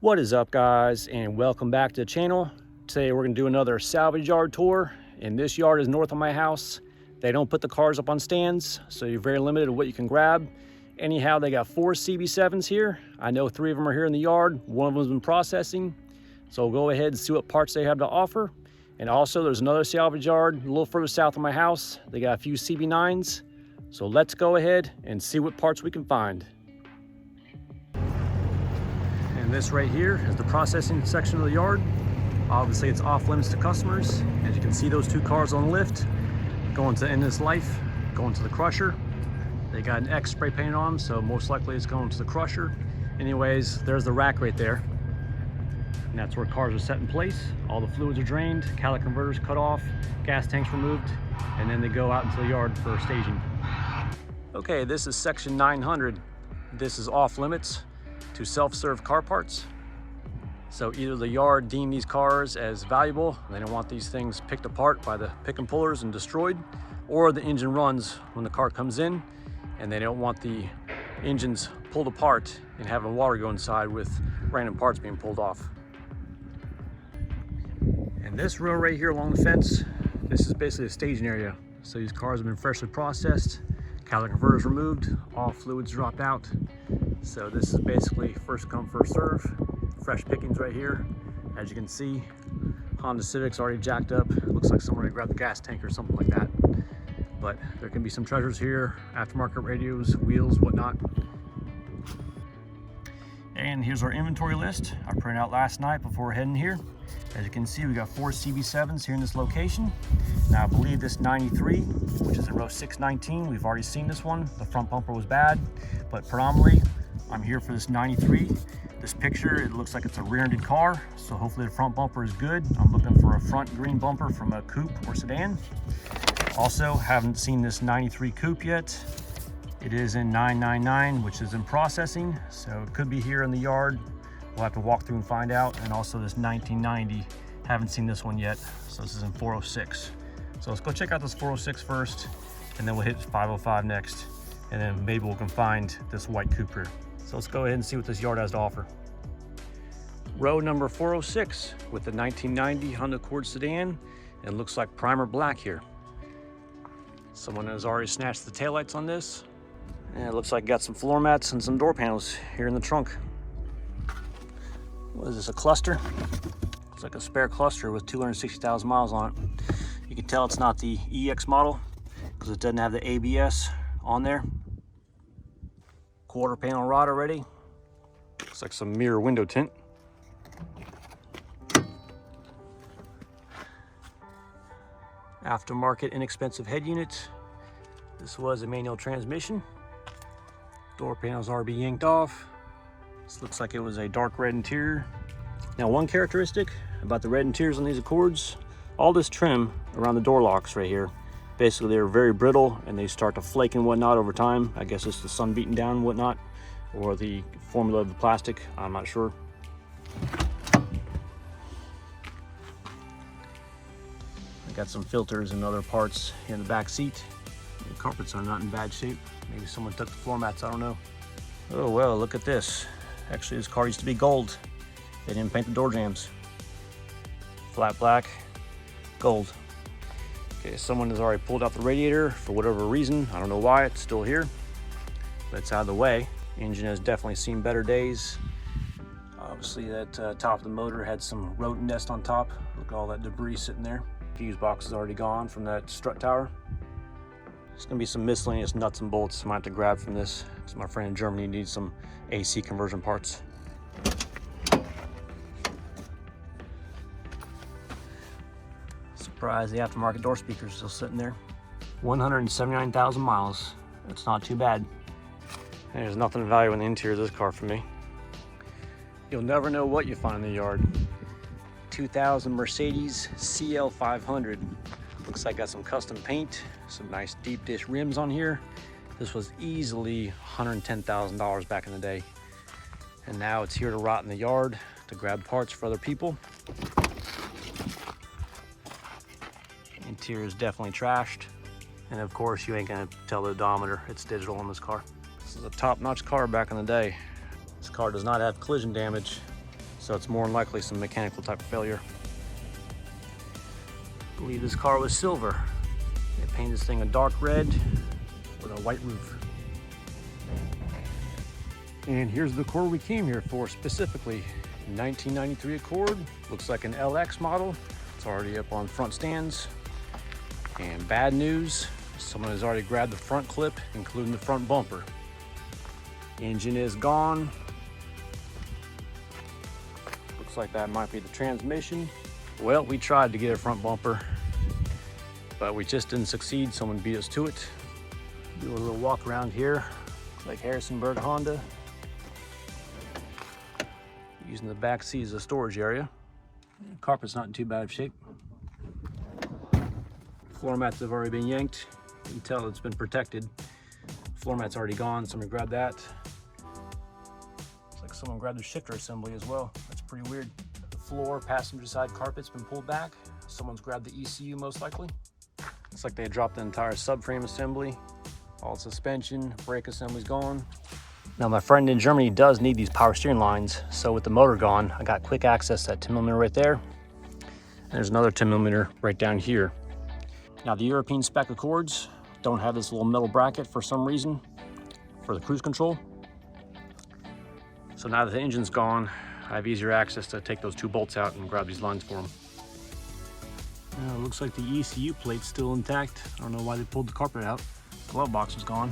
What is up, guys, and welcome back to the channel. Today we're going to do another salvage yard tour, and this yard is north of my house. They don't put the cars up on stands, so you're very limited to what you can grab. Anyhow, they got 4 CB7s here. I know 3 of them are here in the yard. One of them has been processing, so we'll go ahead and see what parts they have to offer. And also there's another salvage yard a little further south of my house. They got a few CB9s, so let's go ahead and see what parts we can find. And this right here is the processing section of the yard. Obviously it's off limits to customers. As you can see, those 2 cars on the lift going to end its life, going to the crusher. They got an X spray painted on them, so most likely it's going to the crusher. Anyways, there's the rack right there. And that's where cars are set in place. All the fluids are drained, catalytic converters cut off, gas tanks removed, and then they go out into the yard for staging. Okay, this is section 900. This is off limits to self-serve car parts. So either the yard deemed these cars as valuable, and they don't want these things picked apart by the pick and pullers and destroyed, or the engine runs when the car comes in, and they don't want the engines pulled apart and having water go inside with random parts being pulled off. And this row right here along the fence, this is basically a staging area. So these cars have been freshly processed, catalytic converters removed, all fluids dropped out. So this is basically first come, first serve. Fresh pickings right here. As you can see, Honda Civic's already jacked up. Looks like someone grabbed the gas tank or something like that. But there can be some treasures here, aftermarket radios, wheels, whatnot. And here's our inventory list I printed out last night before heading here. As you can see, we got 4 CB7s here in this location. Now I believe this 93, which is in row 619, we've already seen this one. The front bumper was bad, but predominantly I'm here for this 93. This picture, it looks like it's a rear-ended car, so hopefully the front bumper is good. I'm looking for a front green bumper from a coupe or sedan. Also, haven't seen this 93 coupe yet. It is in 999, which is in processing, so it could be here in the yard. We'll have to walk through and find out. And also this 1990, haven't seen this one yet, so this is in 406. So let's go check out this 406 first, and then we'll hit 505 next, and then maybe we can find this white coupe here. So let's go ahead and see what this yard has to offer. Row number 406 with the 1990 Honda Accord sedan, and it looks like primer black here. Someone has already snatched the taillights on this, and it looks like got some floor mats and some door panels here in the trunk. What is this, a cluster? It's like a spare cluster with 260,000 miles on it. You can tell it's not the EX model because it doesn't have the ABS on there. Quarter panel rod already. Looks like some mirror window tint. Aftermarket inexpensive head unit. This was a manual transmission. Door panels are being yanked off. This looks like it was a dark red interior. Now, one characteristic about the red interiors on these Accords, all this trim around the door locks right here, basically they're very brittle and they start to flake and whatnot over time. I guess it's the sun beating down and whatnot, or the formula of the plastic, I'm not sure. I got some filters and other parts here in the back seat. The carpets are not in bad shape. Maybe someone took the floor mats, I don't know. Oh well, look at this. Actually, this car used to be gold. They didn't paint the door jambs. Flat black, gold. Okay, someone has already pulled out the radiator for whatever reason. I don't know why, it's still here, but it's out of the way. Engine has definitely seen better days. Obviously that top of the motor had some rodent nest on top. Look at all that debris sitting there. Fuse box is already gone from that strut tower. There's gonna be some miscellaneous nuts and bolts I might have to grab from this because my friend in Germany needs some AC conversion parts. Surprised the aftermarket door speaker is still sitting there. 179,000 miles. That's not too bad. And there's nothing of value in the interior of this car for me. You'll never know what you find in the yard. 2000 Mercedes CL500. Looks like got some custom paint, some nice deep dish rims on here. This was easily $110,000 back in the day. And now it's here to rot in the yard to grab parts for other people. Interior is definitely trashed. And of course, you ain't gonna tell the odometer. It's digital on this car. This is a top-notch car back in the day. This car does not have collision damage. So it's more than likely some mechanical type of failure. I believe this car was silver. They painted this thing a dark red with a white roof. And here's the Accord we came here for specifically. 1993 Accord. Looks like an LX model. It's already up on front stands. And bad news, someone has already grabbed the front clip, including the front bumper. Engine is gone. Looks like that might be the transmission. Well, we tried to get a front bumper, but we just didn't succeed. Someone beat us to it. Do a little walk around here. Looks like Harrisonburg Honda. Using the back seat as a storage area. The carpet's not in too bad of shape. Floor mats have already been yanked. You can tell it's been protected. Floor mat's already gone. Someone grabbed that. Looks like someone grabbed the shifter assembly as well. That's pretty weird. The floor, passenger side carpet's been pulled back. Someone's grabbed the ECU most likely. Looks like they dropped the entire subframe assembly. All suspension, brake assembly's gone. Now my friend in Germany does need these power steering lines, so with the motor gone, I got quick access to that 10mm right there. And there's another 10mm right down here. Now the European spec Accords don't have this little metal bracket for some reason for the cruise control. So now that the engine's gone, I have easier access to take those two bolts out and grab these lines for them. It looks like the ECU plate's still intact. I don't know why they pulled the carpet out. The glove box was gone.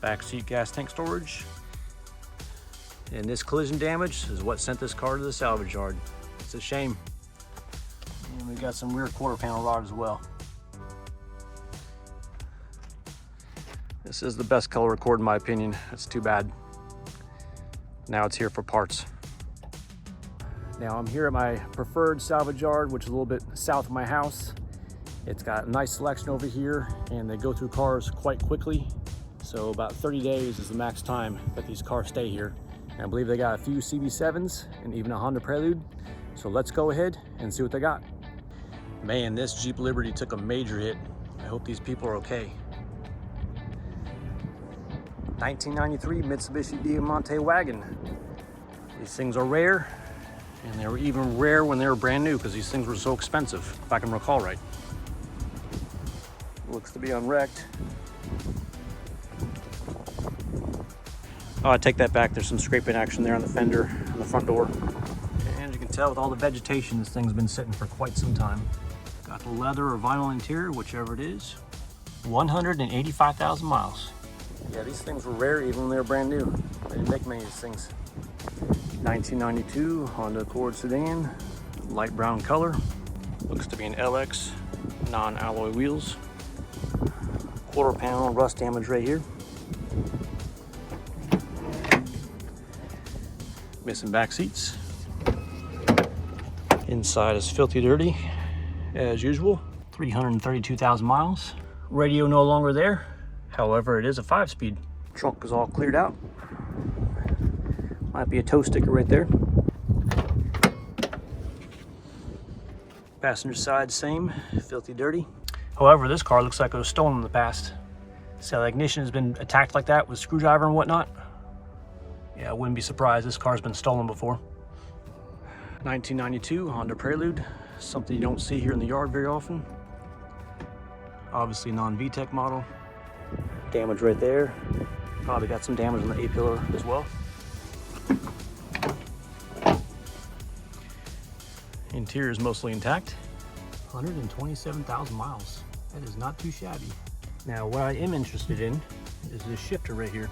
Back seat gas tank storage. And this collision damage is what sent this car to the salvage yard. It's a shame. And we got some rear quarter panel rod as well. This is the best color Accord in my opinion. It's too bad. Now it's here for parts. Now I'm here at my preferred salvage yard, which is a little bit south of my house. It's got a nice selection over here and they go through cars quite quickly. So about 30 days is the max time that these cars stay here. And I believe they got a few CB7s and even a Honda Prelude. So let's go ahead and see what they got. Man, this Jeep Liberty took a major hit. I hope these people are okay. 1993 Mitsubishi Diamante wagon. These things are rare, and they were even rare when they were brand new because these things were so expensive, if I can recall right. Looks to be unwrecked. Oh, I take that back. There's some scraping action there on the fender on the front door. And you can tell with all the vegetation, this thing's been sitting for quite some time. Got the leather or vinyl interior, whichever it is. 185,000 miles. Yeah, these things were rare even when they were brand new. They didn't make many of these things. 1992 Honda Accord sedan, light brown color. Looks to be an LX, non-alloy wheels. Quarter panel rust damage right here. Missing back seats. Inside is filthy dirty, as usual. 332,000 miles. Radio no longer there. However, it is a 5-speed. Trunk is all cleared out. Might be a tow sticker right there. Passenger side, same, filthy dirty. However, this car looks like it was stolen in the past. So the ignition has been attacked like that with a screwdriver and whatnot. Yeah, I wouldn't be surprised. This car's been stolen before. 1992 Honda Prelude, something you don't see here in the yard very often. Obviously non-VTEC model. Damage right there. Probably got some damage on the A-pillar as well. Interior is mostly intact. 127,000 miles. That is not too shabby. Now, what I am interested in is this shifter right here.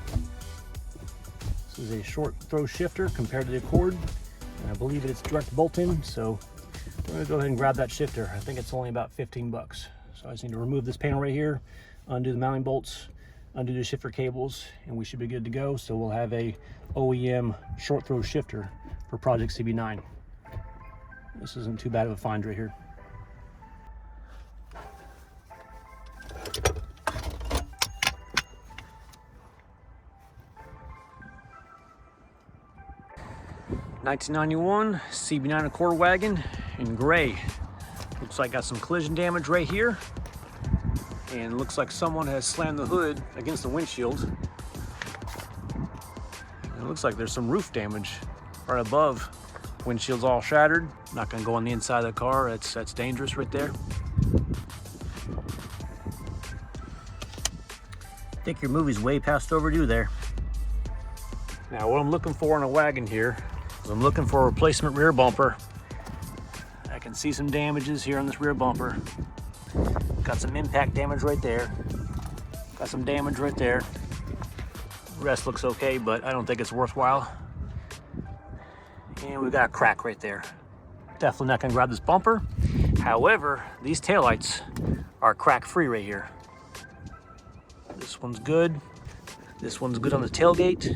This is a short throw shifter compared to the Accord. And I believe it's direct bolt-in, so we're gonna go ahead and grab that shifter. I think it's only about 15 bucks. So I just need to remove this panel right here, undo the mounting bolts, undo the shifter cables, and we should be good to go. So we'll have a OEM short throw shifter for Project CB9. This isn't too bad of a find right here. '91 CB9 Accord wagon in gray. Looks like got some collision damage right here. And looks like someone has slammed the hood against the windshield. It looks like there's some roof damage right above. Windshield's all shattered. Not gonna go on the inside of the car. That's dangerous right there. I think your movie's way past overdue there. Now what I'm looking for in a wagon here is I'm looking for a replacement rear bumper. I can see some damages here on this rear bumper. Got some impact damage right there. Got some damage right there. The rest looks okay, but I don't think it's worthwhile. And we got a crack right there. Definitely not gonna grab this bumper. However, these taillights are crack-free right here. This one's good. This one's good on the tailgate.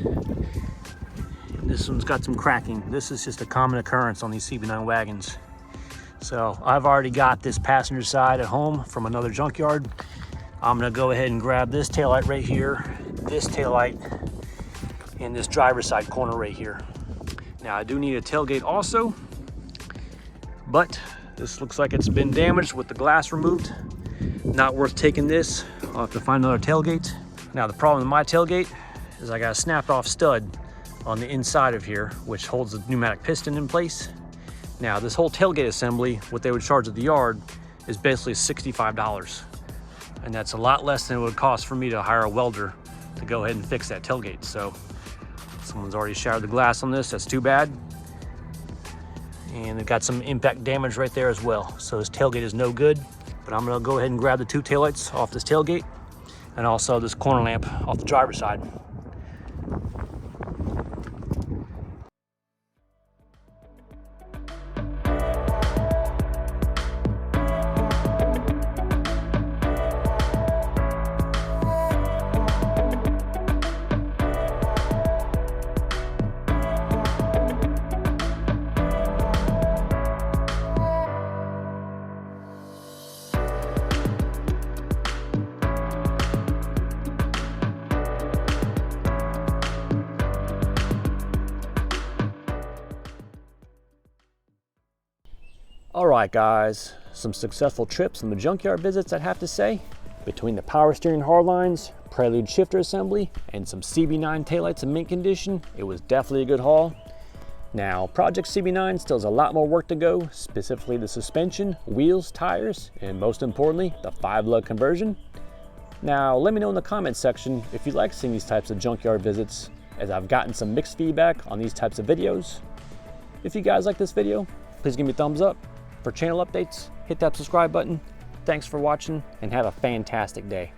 And this one's got some cracking. This is just a common occurrence on these CB9 wagons. So I've already got this passenger side at home from another junkyard. I'm gonna go ahead and grab this taillight right here, this taillight, and this driver's side corner right here. Now I do need a tailgate also, but this looks like it's been damaged with the glass removed. Not worth taking this. I'll have to find another tailgate. Now the problem with my tailgate is I got a snapped off stud on the inside of here, which holds the pneumatic piston in place. Now this whole tailgate assembly, what they would charge at the yard, is basically $65. And that's a lot less than it would cost for me to hire a welder to go ahead and fix that tailgate. So someone's already shattered the glass on this, that's too bad. And it got some impact damage right there as well. So this tailgate is no good, but I'm gonna go ahead and grab the two taillights off this tailgate and also this corner lamp off the driver's side. All right, guys, some successful trips and the junkyard visits, I'd have to say. Between the power steering hardlines, Prelude shifter assembly, and some CB9 taillights in mint condition, it was definitely a good haul. Now, Project CB9 still has a lot more work to go, specifically the suspension, wheels, tires, and most importantly, the 5-lug conversion. Now, let me know in the comments section if you like seeing these types of junkyard visits, as I've gotten some mixed feedback on these types of videos. If you guys like this video, please give me a thumbs up. For channel updates, hit that subscribe button. Thanks for watching and have a fantastic day.